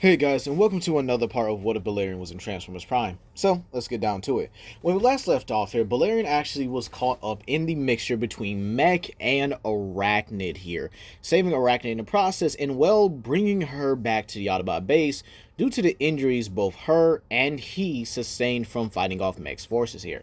Hey guys, and welcome to another part of what if Balerion was in Transformers Prime. So, let's get down to it. When we last left off here, Balerion actually was caught up in the mixture between Mech and Arachnid here, saving Arachnid in the process and, well, bringing her back to the Autobot base due to the injuries both her and he sustained from fighting off Mech's forces here.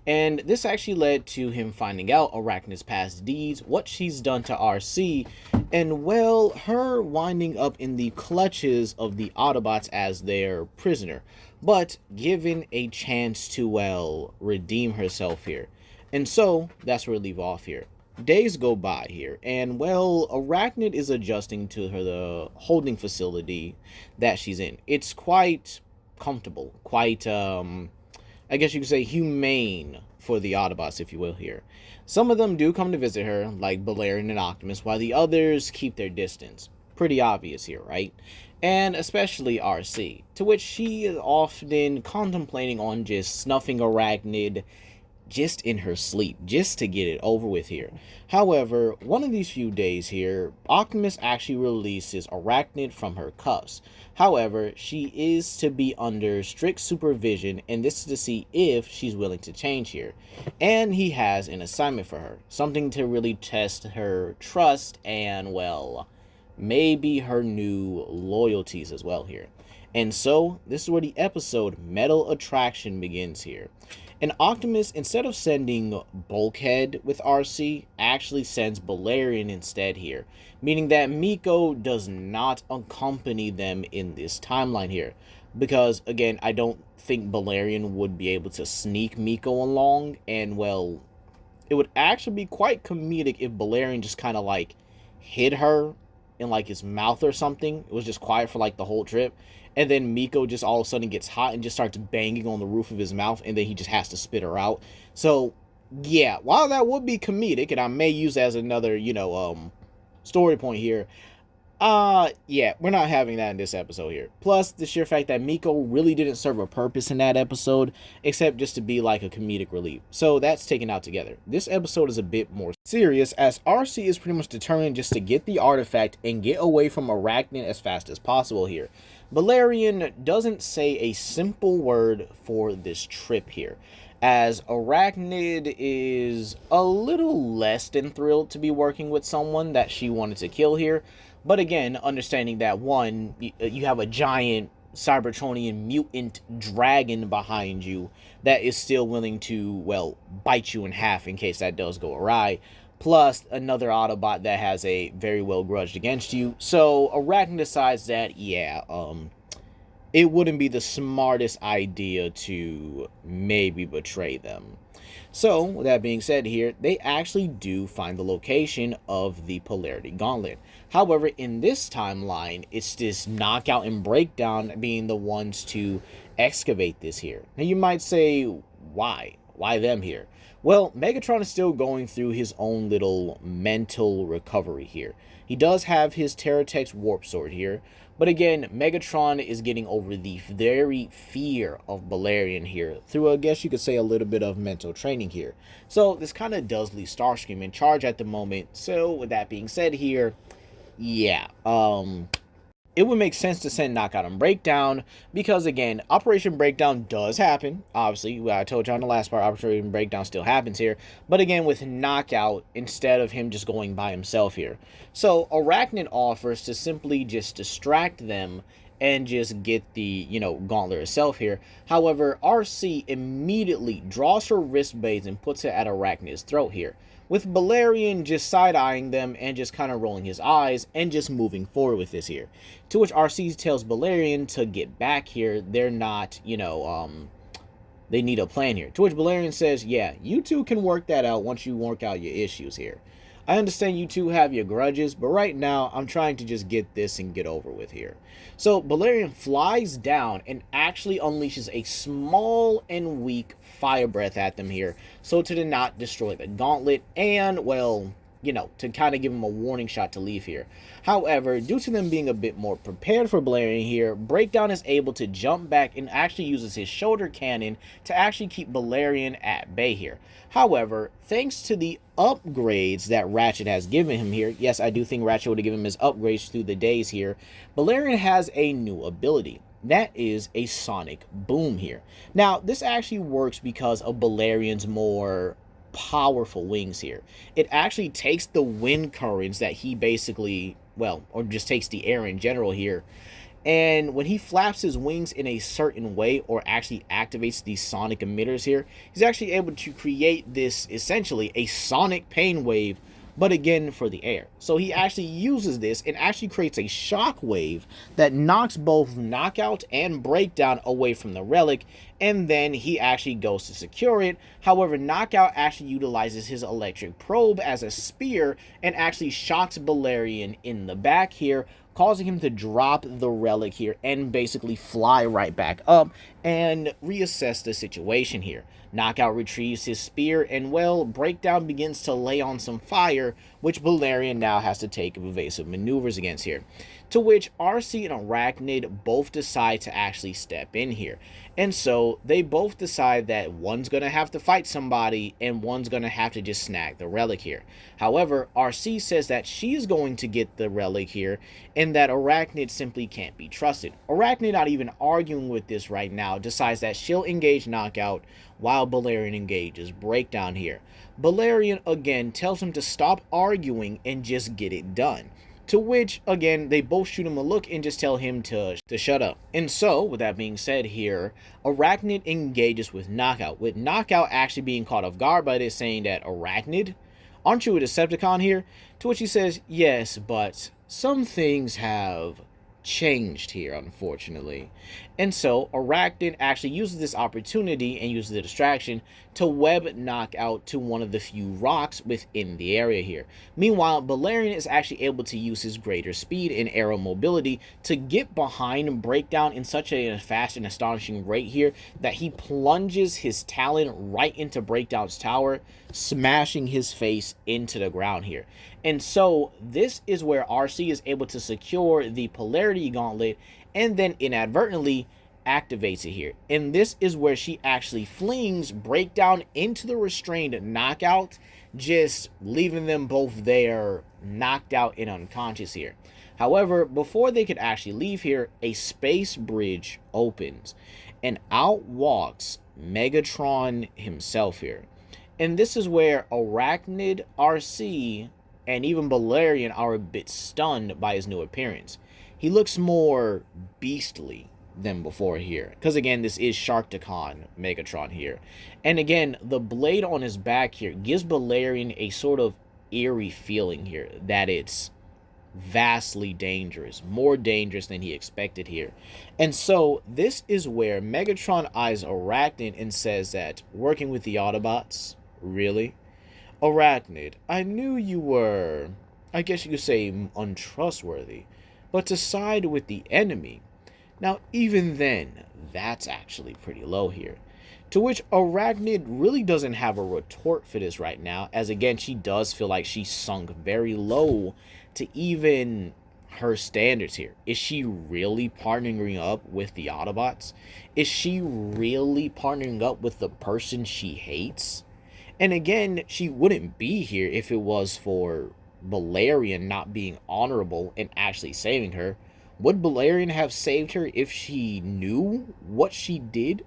And this actually led to him finding out Arachnid's past deeds, what she's done to Arcee, and well, her winding up in the clutches of the Autobots as their prisoner, but given a chance to, well, redeem herself here. And so, that's where we leave off here. Days go by here, and well, Arachnid is adjusting to the holding facility that she's in. It's quite comfortable, quite, I guess you could say humane for the Autobots, if you will, here. Some of them do come to visit her, like Balerion and Optimus, while the others keep their distance. Pretty obvious here, right? And especially Arcee, to which she is often contemplating on just snuffing Arachnid just in her sleep, just to get it over with here. However, one of these few days here, Optimus actually releases Arachnid from her cuffs. However, she is to be under strict supervision, and this is to see if she's willing to change here. And he has an assignment for her, something to really test her trust and, well, maybe her new loyalties as well here. And so, this is where the episode Metal Attraction begins here. And Optimus, instead of sending Bulkhead with Arcee, actually sends Balerion instead here, meaning that Miko does not accompany them in this timeline here. Because, again, I don't think Balerion would be able to sneak Miko along, and, well, it would actually be quite comedic if Balerion just kind of, like, hid her in, like, his mouth or something. It was just quiet for, like, the whole trip. And then Miko just all of a sudden gets hot and just starts banging on the roof of his mouth, and then he just has to spit her out. So, yeah, while that would be comedic, and I may use it as another, story point here, yeah, we're not having that in this episode here. Plus, the sheer fact that Miko really didn't serve a purpose in that episode, except just to be like a comedic relief. So that's taken out together. This episode is a bit more serious, as Arcee is pretty much determined just to get the artifact and get away from Arachnid as fast as possible here. Balerion doesn't say a simple word for this trip here, as Arachnid is a little less than thrilled to be working with someone that she wanted to kill here. But again, understanding that, one, you have a giant Cybertronian mutant dragon behind you that is still willing to, well, bite you in half in case that does go awry. Plus, another Autobot that has a very well grudged against you. So, Arachnid decides that, yeah, it wouldn't be the smartest idea to maybe betray them. So, with that being said here, they actually do find the location of the Polarity Gauntlet. However, in this timeline, it's this Knockout and Breakdown being the ones to excavate this here. Now, you might say, why? Why them here? Well, Megatron is still going through his own little mental recovery here. He does have his Terratex Warp Sword here, but again, Megatron is getting over the very fear of Balerion here through, I guess you could say, a little bit of mental training here. So this kind of does leave Starscream in charge at the moment. So with that being said here, yeah, it would make sense to send Knockout and Breakdown because, again, Operation Breakdown does happen. Obviously, I told you on the last part, Operation Breakdown still happens here. But again, with Knockout instead of him just going by himself here. So, Arachnid offers to simply just distract them and just get the, Gauntlet itself here. However, Arcee immediately draws her wrist blades and puts it at Arachnid's throat here, with Balerion just side-eyeing them and just kind of rolling his eyes and just moving forward with this here. To which Arcee tells Balerion to get back here. They're not, they need a plan here. To which Balerion says, yeah, you two can work that out once you work out your issues here. I understand you two have your grudges, but right now I'm trying to just get this and get over with here. So Balerion flies down and actually unleashes a small and weak fire breath at them here, so to not destroy the gauntlet and, well, you know, to kind of give him a warning shot to leave here. However, due to them being a bit more prepared for Balerion here, Breakdown is able to jump back and actually uses his shoulder cannon to actually keep Balerion at bay here. However, thanks to the upgrades that Ratchet has given him here, yes, I do think Ratchet would have given him his upgrades through the days here, Balerion has a new ability. That is a sonic boom here. Now, this actually works because of Balerion's more powerful wings here. It actually takes the wind currents that he basically, well, or just takes the air in general here, and when he flaps his wings in a certain way or actually activates these sonic emitters here, he's actually able to create this, essentially a sonic pain wave, but again for the air. So he actually uses this and actually creates a shock wave that knocks both Knockout and Breakdown away from the relic, and then he actually goes to secure it. However, Knockout actually utilizes his electric probe as a spear and actually shocks Balerion in the back here, causing him to drop the relic here and basically fly right back up and reassess the situation here. Knockout retrieves his spear, and well, Breakdown begins to lay on some fire, which Balerion now has to take evasive maneuvers against here. To which Arcee and Arachnid both decide to actually step in here. And so they both decide that one's going to have to fight somebody and one's going to have to just snag the relic here. However, Arcee says that she's going to get the relic here and that Arachnid simply can't be trusted. Arachnid, not even arguing with this right now, decides that she'll engage Knockout while Balerion engages Breakdown here. Balerion again tells him to stop arguing and just get it done. To which, again, they both shoot him a look and just tell him to shut up. And so, with that being said here, Arachnid engages with Knockout, with Knockout actually being caught off guard by this, saying that, "Arachnid, aren't you a Decepticon here?" To which he says, "Yes, but some things have changed here, unfortunately." And so Arachnid actually uses this opportunity and uses the distraction to web Knockout to one of the few rocks within the area here. Meanwhile, Balerion is actually able to use his greater speed and aero mobility to get behind Breakdown in such a fast and astonishing rate here that he plunges his talon right into Breakdown's tower, smashing his face into the ground here. And so this is where Arcee is able to secure the polarity gauntlet and then inadvertently activates it here. And this is where she actually flings Breakdown into the restrained Knockout, just leaving them both there knocked out and unconscious here. However, before they could actually leave here, a space bridge opens and out walks Megatron himself here. And this is where Arachnid, Arcee, and even Balerion are a bit stunned by his new appearance. He looks more beastly than before here, because again, this is Sharkticon Megatron here. And again, the blade on his back here gives Balerion a sort of eerie feeling here that it's vastly dangerous, more dangerous than he expected here. And so this is where Megatron eyes Arachnid and says that, "Working with the Autobots? Really? Arachnid, I knew you were, I guess you could say, untrustworthy, but to side with the enemy, now even then, that's actually pretty low here." To which Arachnid really doesn't have a retort for this right now, as again, she does feel like she sunk very low to even her standards here. Is she really partnering up with the Autobots? Is she really partnering up with the person she hates? And again, she wouldn't be here if it was for Balerion not being honorable and actually saving her. Would Balerion have saved her if she knew what she did?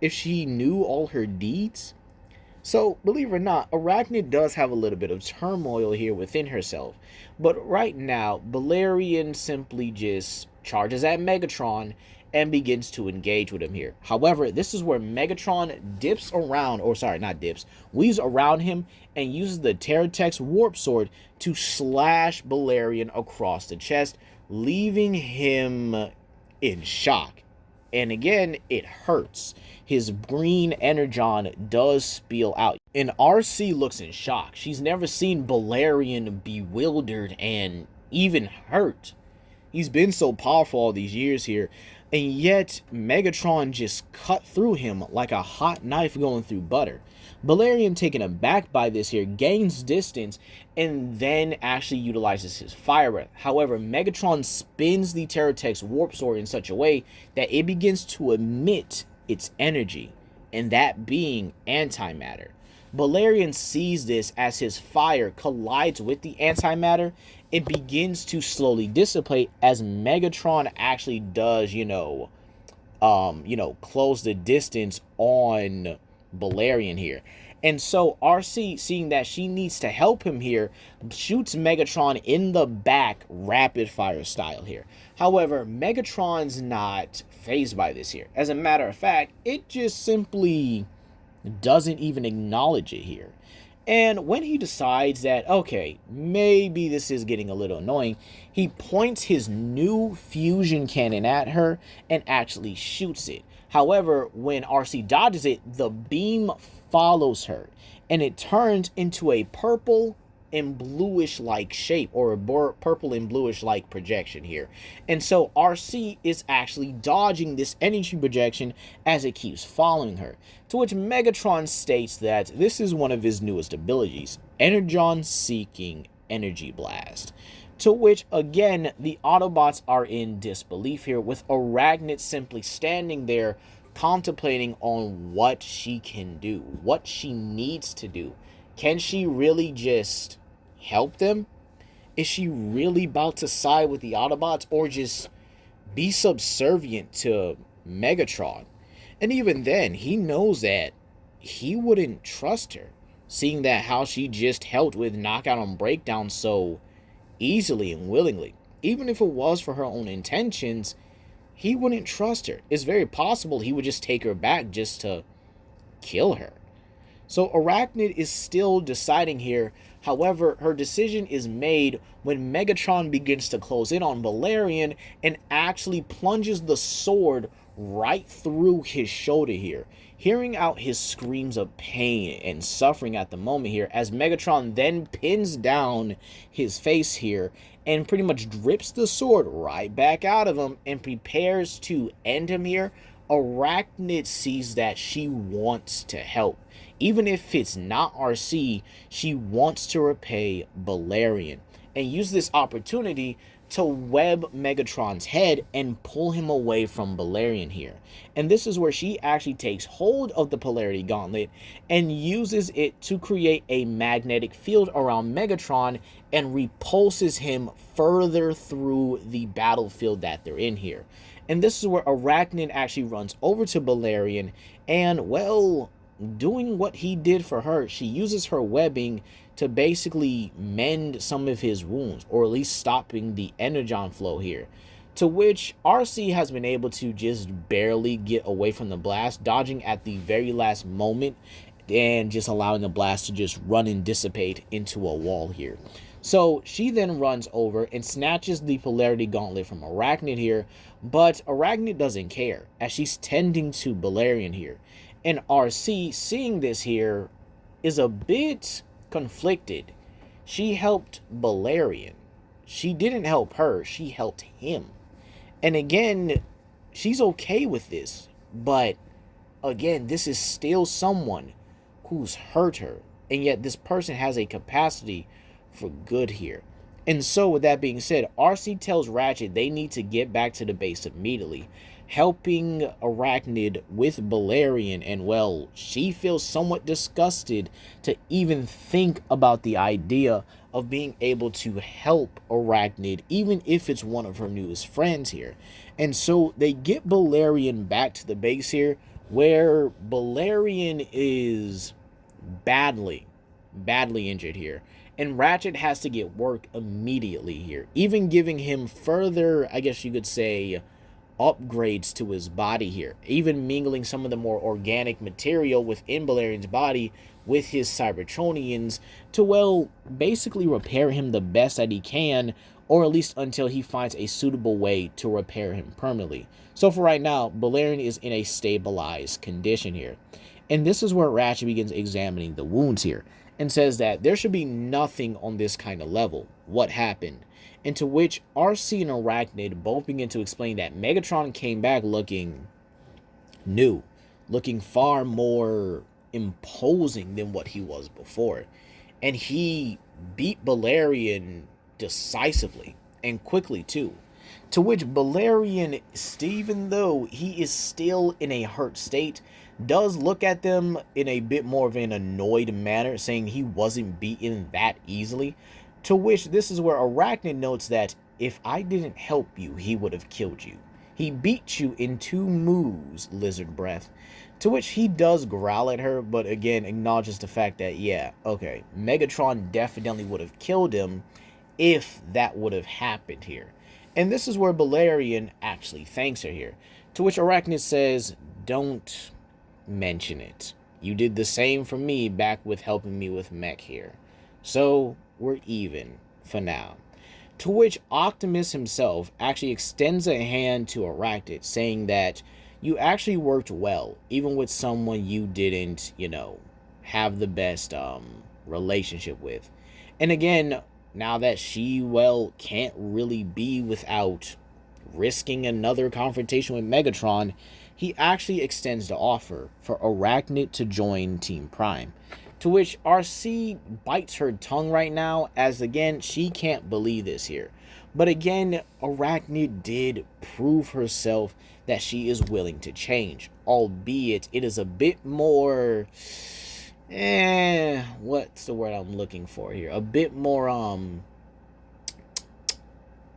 If she knew all her deeds? So, believe it or not, Arachnid does have a little bit of turmoil here within herself. But right now, Balerion simply just charges at Megatron and begins to engage with him here. However, this is where Megatron dips around, or sorry, not dips, weaves around him and uses the Terratex Warp Sword to slash Balerion across the chest, leaving him in shock. And again, it hurts. His green energon does spill out. And Arcee looks in shock. She's never seen Balerion bewildered and even hurt He's been so powerful all these years here, and yet Megatron just cut through him like a hot knife going through butter. Balerion, taken aback by this here, gains distance and then actually utilizes his fire breath. However, Megatron spins the Terratech's warp sword in such a way that it begins to emit its energy, and that being antimatter. Balerion sees this as his fire collides with the antimatter. It begins to slowly dissipate as Megatron actually does, close the distance on Balerion here. And so Arcee, seeing that she needs to help him here, shoots Megatron in the back rapid fire style here. However, Megatron's not fazed by this here. As a matter of fact, it just simply doesn't even acknowledge it here. And when he decides that, okay, maybe this is getting a little annoying, he points his new fusion cannon at her and actually shoots it. However, when Arcee dodges it, the beam follows her, and it turns into a purple and bluish like shape, or a purple and bluish like projection here. And so Arcee is actually dodging this energy projection as it keeps following her, to which Megatron states that this is one of his newest abilities, Energon Seeking Energy Blast. To which, again, the Autobots are in disbelief here, with Arachnid simply standing there contemplating on what she can do, what she needs to do. Can she really just help them? Is she really about to side with the Autobots, or just be subservient to Megatron? And even then, he knows that he wouldn't trust her, seeing that how she just helped with Knockout and Breakdown so easily and willingly. Even if it was for her own intentions, he wouldn't trust her. It's very possible he would just take her back just to kill her. So Arachnid is still deciding here. However, her decision is made when Megatron begins to close in on Balerion and actually plunges the sword right through his shoulder here, hearing out his screams of pain and suffering at the moment here, as Megatron then pins down his face here and pretty much drips the sword right back out of him and prepares to end him here. Arachnid sees that she wants to help. Even if it's not Arcee, she wants to repay Balerion and use this opportunity to web Megatron's head and pull him away from Balerion here. And this is where she actually takes hold of the Polarity Gauntlet and uses it to create a magnetic field around Megatron and repulses him further through the battlefield that they're in here. And this is where Arachnid actually runs over to Balerion and, well, doing what he did for her, she uses her webbing to basically mend some of his wounds, or at least stopping the energon flow here. To which Arcee has been able to just barely get away from the blast, dodging at the very last moment and just allowing the blast to just run and dissipate into a wall here. So she then runs over and snatches the Polarity Gauntlet from Arachnid here, but Arachnid doesn't care as she's tending to Balerion here. And Arcee, seeing this here, is a bit conflicted. She helped Balerion. She didn't help her, she helped him. And again, she's okay with this, but again, this is still someone who's hurt her, and yet this person has a capacity for good here. And so with that being said, Arcee tells Ratchet they need to get back to the base immediately, helping Arachnid with Balerion, and well, she feels somewhat disgusted to even think about the idea of being able to help Arachnid, even if it's one of her newest friends here. And so they get Balerion back to the base here, where Balerion is badly injured here. And Ratchet has to get work immediately here, even giving him further, I guess you could say, upgrades to his body here, even mingling some of the more organic material within Balerion's body with his Cybertronians to, well, basically repair him the best that he can, or at least until he finds a suitable way to repair him permanently. So for right now, Balerion is in a stabilized condition here. And this is where Ratchet begins examining the wounds here and says that there should be nothing on this kind of level. What happened? into which Arcee and Arachnid both begin to explain that Megatron came back looking new, looking far more imposing than what he was before. And he beat Balerion decisively and quickly too. To which Balerion, even though he is still in a hurt state, does look at them in a bit more of an annoyed manner, saying he wasn't beaten that easily. To which this is where Arachnid notes that if I didn't help you, he would have killed you. He beat you in 2 moves, Lizard Breath. To which he does growl at her, but again acknowledges the fact that, yeah, okay, Megatron definitely would have killed him if that would have happened here. And this is where Balerion actually thanks her here. To which Arachnid says, don't mention it. You did the same for me back with helping me with Mech here. So we're even for now. To which Optimus himself actually extends a hand to Arachnid, saying that you actually worked well, even with someone you didn't, have the best relationship with. And again, now that she, can't really be without risking another confrontation with Megatron, he actually extends the offer for Arachnid to join Team Prime. To which Arcee bites her tongue right now, as again, she can't believe this here. But again, Arachnid did prove herself that she is willing to change, albeit it is a bit more, what's the word I'm looking for here? A bit more, I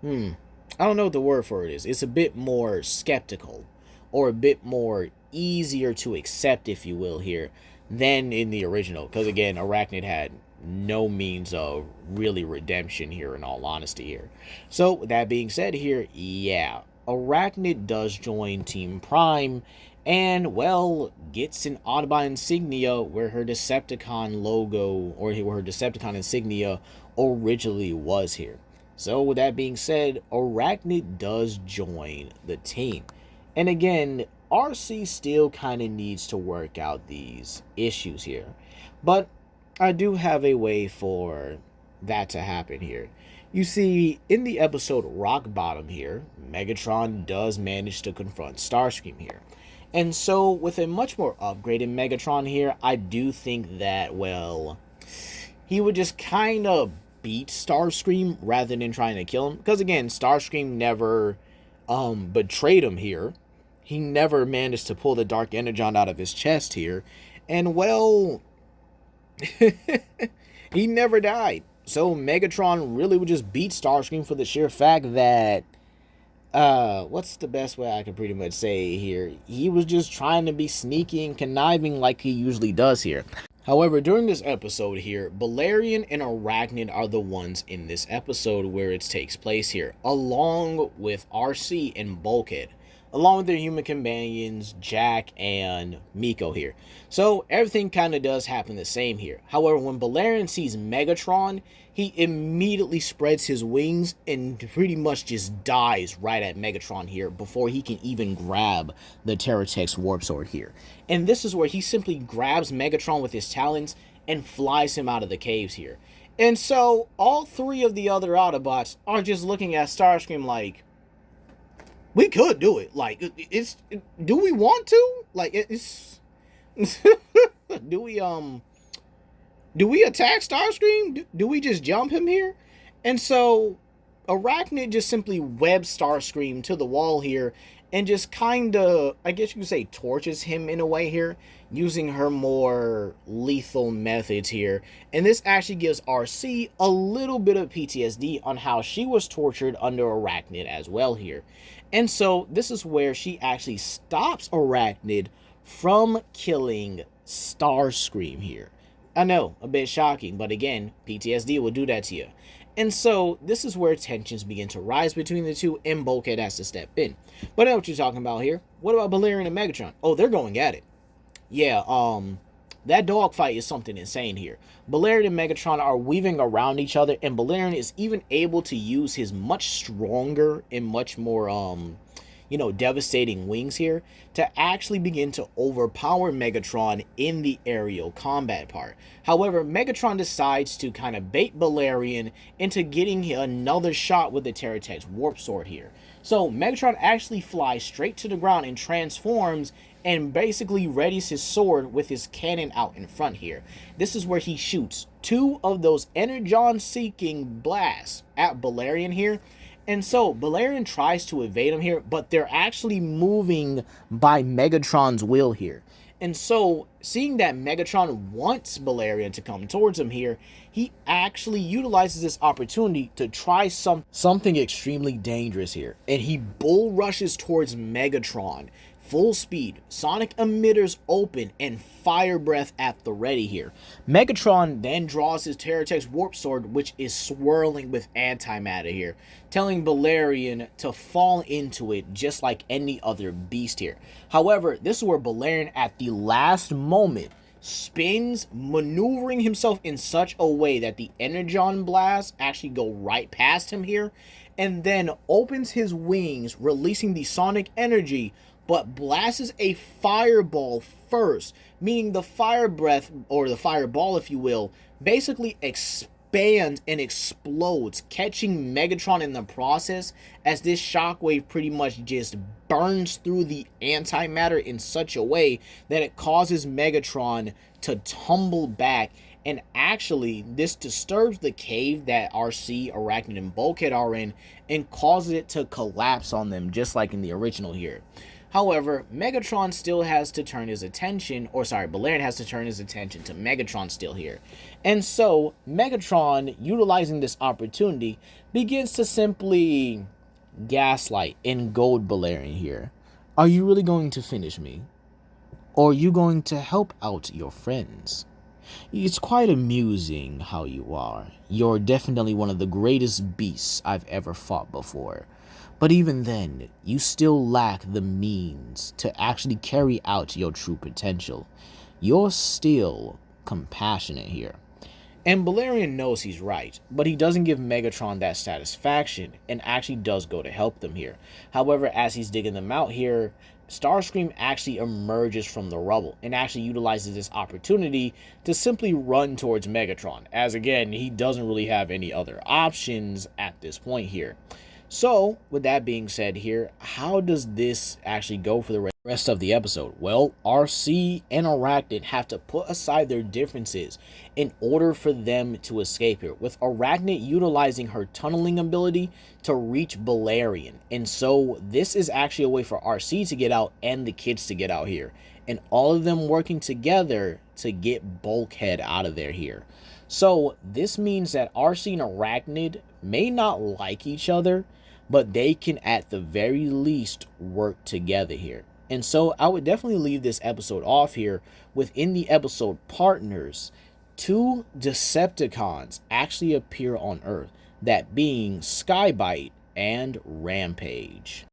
don't know what the word for it is. It's a bit more skeptical, or a bit more easier to accept, if you will, here, than in the original. Because again, Arachnid had no means of really redemption here, in all honesty here. So with that being said here, yeah, Arachnid does join Team Prime, and gets an Autobot insignia where her Decepticon logo, or where her Decepticon insignia originally was here. So with that being said, Arachnid does join the team. And again, Arcee still kind of needs to work out these issues here. But I do have a way for that to happen here. You see, in the episode Rock Bottom here, Megatron does manage to confront Starscream here. And so, with a much more upgraded Megatron here, I do think that, he would just kind of beat Starscream rather than trying to kill him. Because again, Starscream never betrayed him here. He never managed to pull the Dark Energon out of his chest here. And he never died. So Megatron really would just beat Starscream for the sheer fact that, what's the best way I can pretty much say here? He was just trying to be sneaky and conniving like he usually does here. However, during this episode here, Balerion and Arachnid are the ones in this episode where it takes place here, along with Arcee and Bulkhead, along with their human companions, Jack and Miko here. So everything kind of does happen the same here. However, when Balerion sees Megatron, he immediately spreads his wings and pretty much just dies right at Megatron here before he can even grab the Terratex Warp Sword here. And this is where he simply grabs Megatron with his talons and flies him out of the caves here. And so all 3 of the other Autobots are just looking at Starscream like, we could do it. Like, do we want to? Like, do we attack Starscream? Do we just jump him here? And so Arachnid just simply webs Starscream to the wall here and just kind of, I guess you could say, torches him in a way here, using her more lethal methods here. And this actually gives Arcee a little bit of PTSD on how she was tortured under Arachnid as well here. And so this is where she actually stops Arachnid from killing Starscream here. I know, a bit shocking, but again, PTSD will do that to you. And so this is where tensions begin to rise between the two, and Bulkhead has to step in. But I know what you're talking about here. What about Balerion and Megatron? Oh, they're going at it. Yeah, that dogfight is something insane here. Balerion and Megatron are weaving around each other, and Balerion is even able to use his much stronger and much more, devastating wings here to actually begin to overpower Megatron in the aerial combat part. However, Megatron decides to kind of bait Balerion into getting another shot with the Terratech's Warp Sword here. So Megatron actually flies straight to the ground and transforms and basically readies his sword with his cannon out in front here. This is where he shoots 2 of those energon-seeking blasts at Balerion here. And so Balerion tries to evade him here, but they're actually moving by Megatron's will here. And so, seeing that Megatron wants Balerion to come towards him here, he actually utilizes this opportunity to try something extremely dangerous here. And he bull rushes towards Megatron, full speed, sonic emitters open, and fire breath at the ready here. Megatron then draws his Terratech's Warp Sword, which is swirling with antimatter here, telling Balerion to fall into it just like any other beast here. However, this is where Balerion at the last moment spins, maneuvering himself in such a way that the energon blasts actually go right past him here, and then opens his wings, releasing the sonic energy, but blasts a fireball first, meaning the fire breath, or the fireball if you will, basically expands and explodes, catching Megatron in the process, as this shockwave pretty much just burns through the antimatter in such a way that it causes Megatron to tumble back. And actually, this disturbs the cave that Arcee, Arachnid, and Bulkhead are in, and causes it to collapse on them, just like in the original here. However, Megatron still has to turn his attention, Balerion has to turn his attention to Megatron still here. And so, Megatron, utilizing this opportunity, begins to simply gaslight and goad Balerion here. Are you really going to finish me? Or are you going to help out your friends? It's quite amusing how you are. You're definitely one of the greatest beasts I've ever fought before. But even then, you still lack the means to actually carry out your true potential. You're still compassionate here. And Balerion knows he's right, but he doesn't give Megatron that satisfaction and actually does go to help them here. However, as he's digging them out here, Starscream actually emerges from the rubble and actually utilizes this opportunity to simply run towards Megatron, as again, he doesn't really have any other options at this point here. So, with that being said here, how does this actually go for the rest of the episode? Well, Arcee and Arachnid have to put aside their differences in order for them to escape here, with Arachnid utilizing her tunneling ability to reach Balerion. And so, this is actually a way for Arcee to get out and the kids to get out here, and all of them working together to get Bulkhead out of there here. So, this means that Arcee and Arachnid may not like each other, but they can at the very least work together here. And so I would definitely leave this episode off here within the episode partners. 2 Decepticons actually appear on Earth, that being Skybite and Rampage.